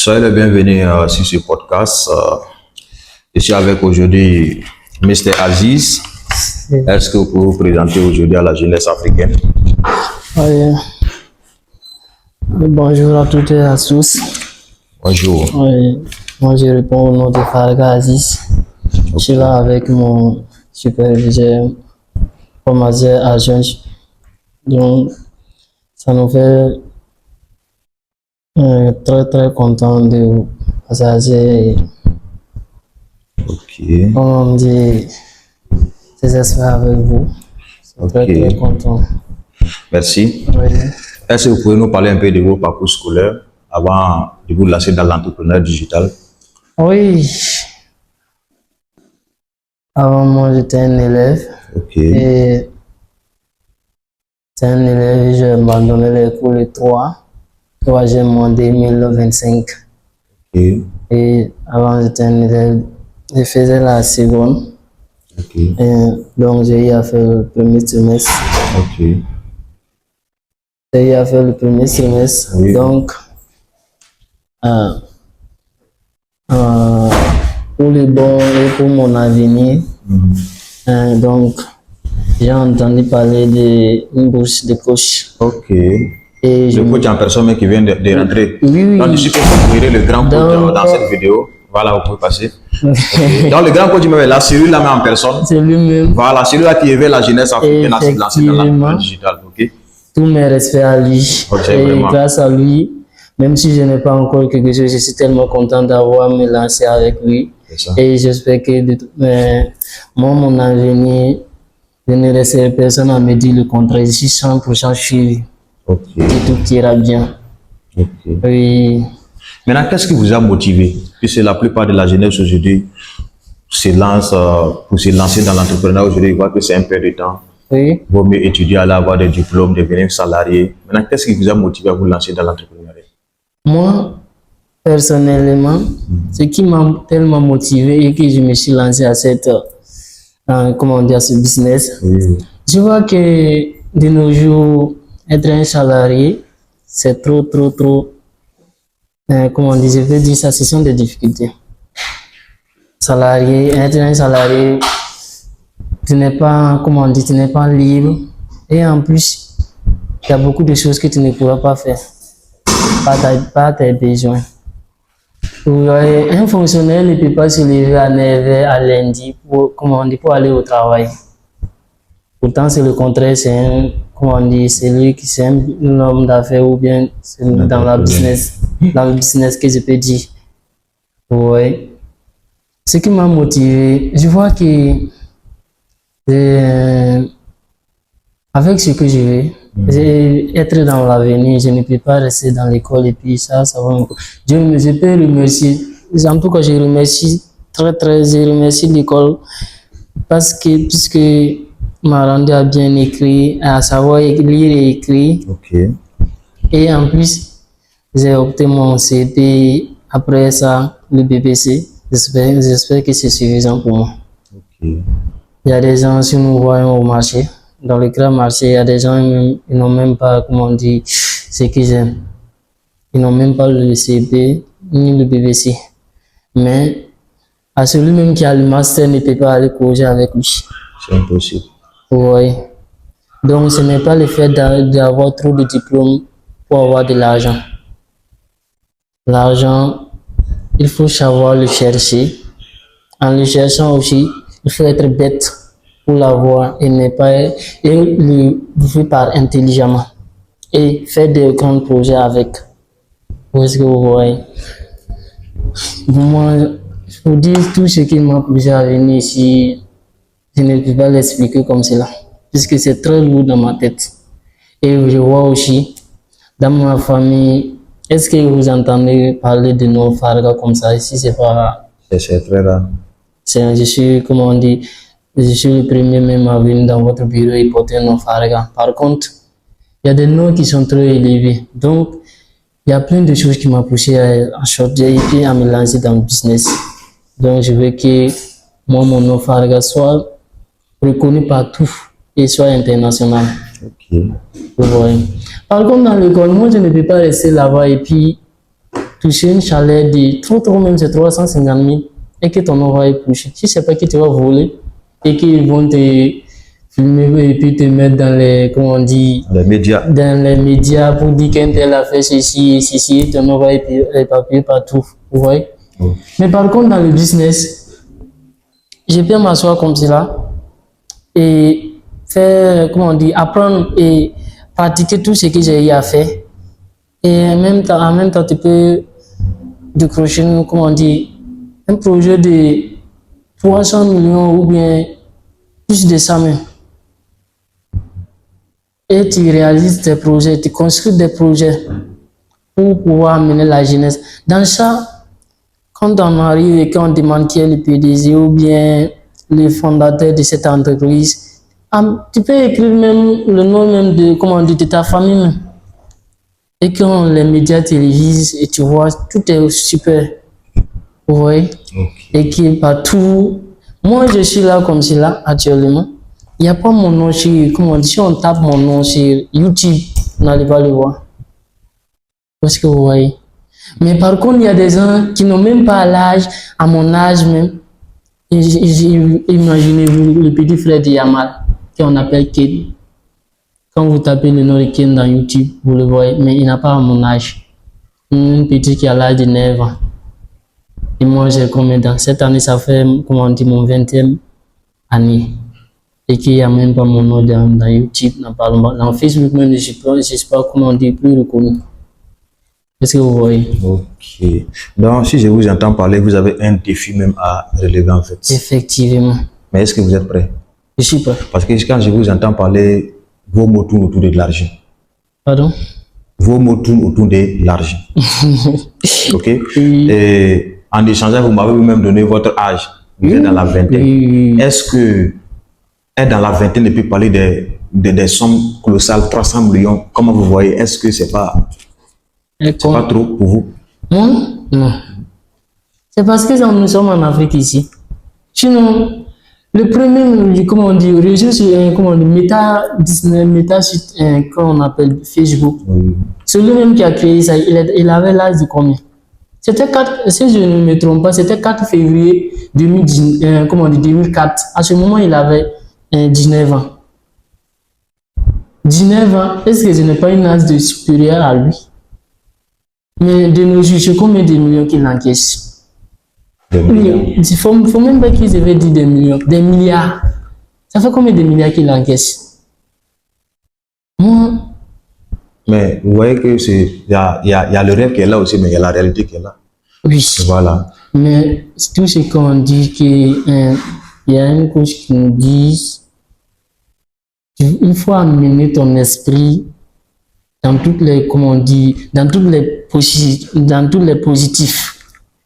Soyez le bienvenu sur ce podcast. Je suis avec aujourd'hui Mr. Aziz. Oui. Est-ce que vous pouvez vous présenter aujourd'hui à la jeunesse africaine? Oui. Bonjour à toutes et à tous. Bonjour. Oui. Moi, je réponds au nom de Farga Aziz. Je suis là avec mon superviseur, formateur agent. Donc, ça nous fait très content de vous partager, Ok. comme on dit, ces aspects avec vous. Ok. Très content. Merci. Oui. Est-ce que vous pouvez nous parler un peu de vos parcours scolaires avant de vous lancer dans l'entrepreneuriat digital? Oui. Avant moi, j'étais un élève. Ok. Et c'est un élève, j'ai abandonné les cours le 3 mois 2025. Ok. Et avant, j'étais un élève, je faisais la seconde. Ok. Et donc, j'ai eu à faire le premier semestre. Ok. J'ai eu à faire le premier semestre. Oui. Donc, pour le bon et pour mon avenir, donc, j'ai entendu parler d'une bourse de coach. Ok. Et Le coach en personne mais qui vient de rentrer. Oui. Donc, je suis que vous verrez le grand coach Donc, dans cette vidéo. Voilà, vous pouvez passer. Ok. Donc, le grand coach, la cellule là, mais en personne. C'est lui-même. Voilà, celui-là qui éveille la jeunesse africaine à se lancer dans l'entrepreneuriat digital. Ok. Tous mes respects à lui. Ok, Et vraiment. grâce à lui, même si je n'ai pas encore quelque chose, je suis tellement content d'avoir me lancé avec lui. C'est ça. Et j'espère que moi, mon avenir, je ne laisserai personne à me dire le contraire. Je suis 100% sûr Ok. que tout ira bien. Ok. Oui. Maintenant, qu'est-ce qui vous a motivé? Puisque la plupart de la jeunesse aujourd'hui se lance pour se lancer dans l'entrepreneuriat aujourd'hui, ils voient que c'est un peu de temps. Oui. Vaut mieux étudier, aller avoir des diplômes, devenir salarié. Maintenant, qu'est-ce qui vous a motivé à vous lancer dans l'entrepreneuriat? Moi, personnellement, ce qui m'a tellement motivé et que je me suis lancé à cette, comment dire, ce business, Oui. je vois que de nos jours, être un salarié, c'est trop, comment on dit, je veux dire ça, ce sont des difficultés. Salarié, être un salarié, tu n'es pas, comment on dit, tu n'es pas libre. Et en plus, il y a beaucoup de choses que tu ne pourras pas faire, pas tes besoins. Un fonctionnaire ne peut pas se lever à 9h à lundi pour, comment on dit, pour aller au travail. Pourtant, c'est le contraire, c'est un, comment on dit, c'est lui qui c'est un homme d'affaires ou bien c'est dans le business que je peux dire. Ouais. Ce qui m'a motivé, je vois que avec ce que je veux, être dans l'avenir, je ne peux pas rester dans l'école et puis ça va encore. Je peux remercier, en tout cas, je remercie je remercie l'école parce que, puisque m'a rendu à bien écrire, à savoir lire et écrire. Ok. Et en plus, j'ai obtenu mon CP. Après ça, le BBC. J'espère que c'est suffisant pour moi. Ok. Il y a des gens, si nous voyons au marché, dans le grand marché, il y a des gens, ils n'ont même pas, comment on dit, ce qu'ils j'aime. Ils n'ont même pas le CP ni le BBC. Mais à celui-même qui a le master ne peut pas aller courir avec lui. C'est impossible. Oui. Donc, ce n'est pas le fait d'avoir trop de diplômes pour avoir de l'argent. L'argent, il faut savoir le chercher. En le cherchant aussi, il faut être bête pour l'avoir et ne pas et le faire par intelligemment et faire des grands projets avec. Parce que vous voyez, moi, je vous dis tout ce qui m'a poussé à venir ici, je ne peux pas l'expliquer comme cela, puisque c'est très lourd dans ma tête. Et je vois aussi, dans ma famille, est-ce que vous entendez parler de nos Farga comme ça? Ici, c'est pas... C'est très rare. Je suis, comment on dit, je suis le premier même à venir dans votre bureau et porter nos Farga. Par contre, il y a des noms qui sont trop élevés. Donc, il y a plein de choses qui m'ont poussé à sortir et puis à me lancer dans le business. Donc, je veux que moi, mon nom Farga soit reconnu partout et soit international. Ok. Vous voyez. Par contre, dans l'école, moi, je ne peux pas rester là-bas et puis toucher une chaleur de trop même, c'est 350 000 et que ton nom va être poussé. Si c'est pas que tu vas voler et qu'ils vont te filmer et puis te mettre dans les, comment on dit, dans les médias pour dire qu'un tel a fait ceci et ceci, et ton nom va être éparpillé partout. Vous voyez? Mais par contre, dans le business, je peux m'asseoir comme cela et faire, comment on dit, apprendre et pratiquer tout ce que j'ai eu à faire. Et en même temps, tu peux décrocher, comment on dit, un projet de 300 millions ou bien plus de ça même. Et tu réalises tes projets, tu construis des projets pour pouvoir amener la jeunesse. Dans ça, quand on arrive et qu'on demande qui est le PDG ou bien le fondateur de cette entreprise, tu peux écrire même le nom même de, comment on dit, de ta famille même. Et quand les médias télévisent et tu vois, tout est super. Vous voyez? Et qui partout. Moi, je suis là comme cela actuellement. Il n'y a pas mon nom sur, comment on dit, si on tape mon nom sur YouTube, on n'allait pas le voir. Parce que vous voyez. Mais par contre, il y a des gens qui n'ont même pas l'âge, à mon âge même. Imaginez-vous le petit frère de Yamal, qu'on appelle Ken. Quand vous tapez le nom de Ken dans YouTube, vous le voyez, mais il n'a pas à mon âge. Une petite qui a l'âge de 9 ans. Et moi, j'ai combien dans cette année, ça fait, comment on dit, mon 20e année. Et qu'il n'y a même pas mon nom dans YouTube, dans Facebook même, je ne sais pas comment on dit, plus reconnu. Est-ce que vous voyez? Ok. Donc, si je vous entends parler, vous avez un défi même à relever en fait. Effectivement. Mais est-ce que vous êtes prêt? Je suis prêt. Parce que quand je vous entends parler, vos mots tournent autour de l'argent. Pardon? Vos mots tournent autour de l'argent. Ok? Oui. Et en échangeant, vous m'avez même donné votre âge. Vous êtes dans la vingtaine. Oui. Est-ce que être dans la vingtaine et puis parler des sommes colossales, 300 millions, comment vous voyez? Est-ce que c'est pas trop pour vous? Non. C'est parce que nous sommes en Afrique ici. Sinon, le premier, comment on dit, réseau sur, comment on dit, comment on appelle Facebook. Oui. Celui même qui a créé ça, il avait l'âge de combien? C'était 4, si je ne me trompe pas, c'était 4 février 2004. À ce moment, il avait 19 ans. 19 ans, est-ce que je n'ai pas une âge de supérieur à lui? Mais de nos jours, c'est combien de millions qu'il encaisse? Il faut même pas qu'ils avaient dit des millions, des milliards. Ça fait combien de milliards qu'il encaisse? Moi. Mais vous voyez que il y a le rêve qui est là aussi, mais il y a la réalité qui est là. Oui. Voilà. Mais tout ce qu'on dit, il y a une couche qui nous dit, il faut amener ton esprit dans toutes les, comment on dit, dans tous les positifs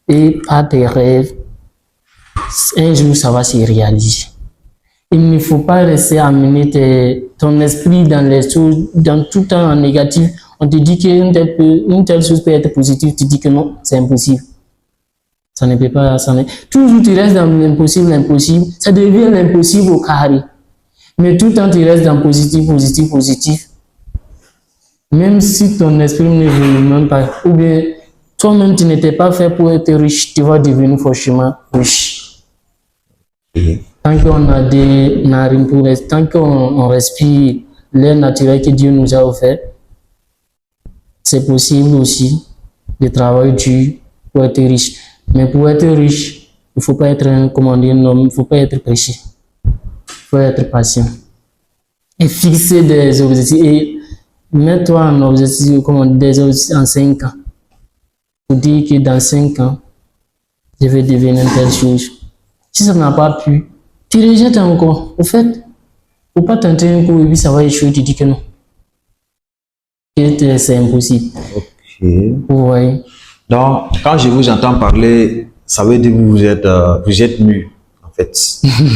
et à tes rêves. Un jour, ça va se réaliser. Il ne faut pas rester amener ton esprit dans les choses, dans tout temps en négatif. On te dit qu'une telle chose peut être positive, tu dis que non, c'est impossible. Ça ne peut pas, toujours tu restes dans l'impossible, ça devient l'impossible au carré. Mais tout le temps tu restes dans positif. Même si ton esprit ne veut même pas, ou bien toi-même tu n'étais pas fait pour être riche, tu vas devenir forcément riche. Tant qu'on a des narines pour respirer, tant qu'on respire l'air naturel que Dieu nous a offert, c'est possible aussi de travailler dur pour être riche. Mais pour être riche, il ne faut pas être un homme, il ne faut pas être prêché. Il faut être patient. Et fixer des objectifs. Et mets-toi en objectif, des objectifs en 5 ans. Pour dire que dans 5 ans, je vais devenir telle chose. Si ça n'a pas pu, tu rejettes encore. Au fait, il ne faut pas tenter un coup et puis ça va échouer, tu dis que non. C'est impossible. Ok. Vous voyez. Donc, quand je vous entends parler, ça veut dire que vous êtes mûr, en fait.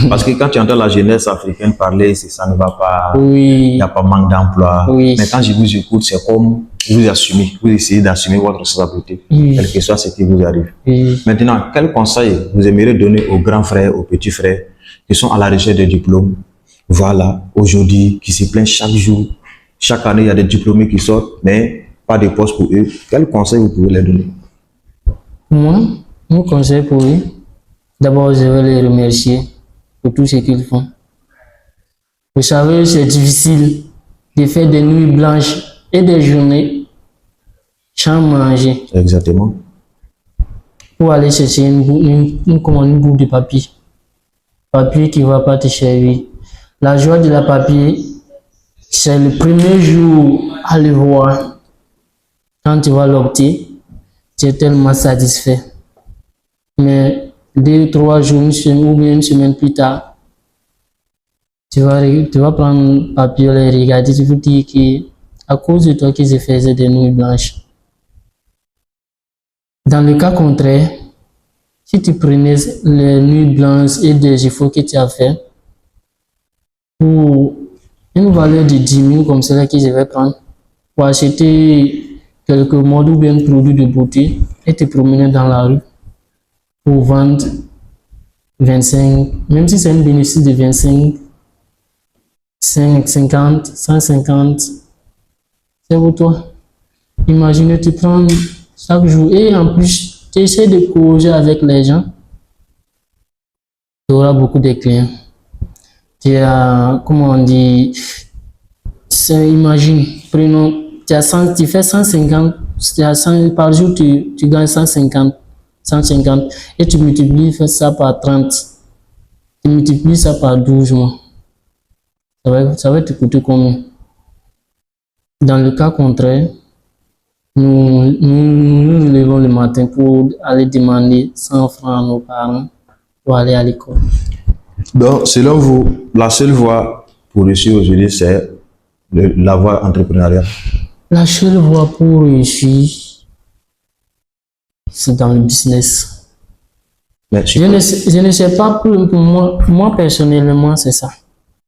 Parce que quand tu entends la jeunesse africaine parler, ça ne va pas. Oui. Il n'y a pas manque d'emploi. Oui. Mais quand je vous écoute, c'est comme vous assumez, vous essayez d'assumer votre responsabilité, quel que soit ce qui vous arrive. Oui. Maintenant, quel conseil vous aimeriez donner aux grands frères, aux petits frères qui sont à la recherche de diplômes? Voilà, aujourd'hui, qui se plaignent chaque jour. Chaque année, il y a des diplômés qui sortent, mais pas de poste pour eux. Quel conseil vous pouvez leur donner? Moi, mon conseil pour eux, d'abord, je vais les remercier pour tout ce qu'ils font. Vous savez, c'est difficile de faire des nuits blanches et des journées sans manger Exactement. pour aller chercher une boule de papier. Papier qui ne va pas te servir. La joie de la papier, c'est le premier jour à le voir. Quand tu vas l'opter, tu es tellement satisfait. Mais 2 ou 3 jours, une semaine, ou bien une semaine plus tard, tu vas prendre le papier et regarder, tu vas dire que à cause de toi que je faisais des nuits blanches. Dans le cas contraire, si tu prenais les nuits blanches et des efforts que tu as fait pour une valeur de 10 000 comme celle que je vais prendre, pour acheter quelques modes ou bien un produit de beauté et te promener dans la rue pour vendre 25, même si c'est un bénéfice de 25, 50, 150, c'est pour toi. Imagine, tu prends chaque jour et en plus, tu essaies de causer avec les gens, tu auras beaucoup de clients. Tu as, comment on dit, imagine, prenons, tu fais 150, par jour, tu gagnes 150 et tu multiplies ça par 30, tu multiplies ça par 12 mois. Ça va te coûter combien? Dans le cas contraire, nous levons le matin pour aller demander 100 francs à nos parents pour aller à l'école. Donc, selon vous, la seule voie pour réussir aujourd'hui, c'est la voie entrepreneuriale. La seule voie pour réussir, c'est dans le business. Mais Je ne sais pas, pour moi personnellement, c'est ça.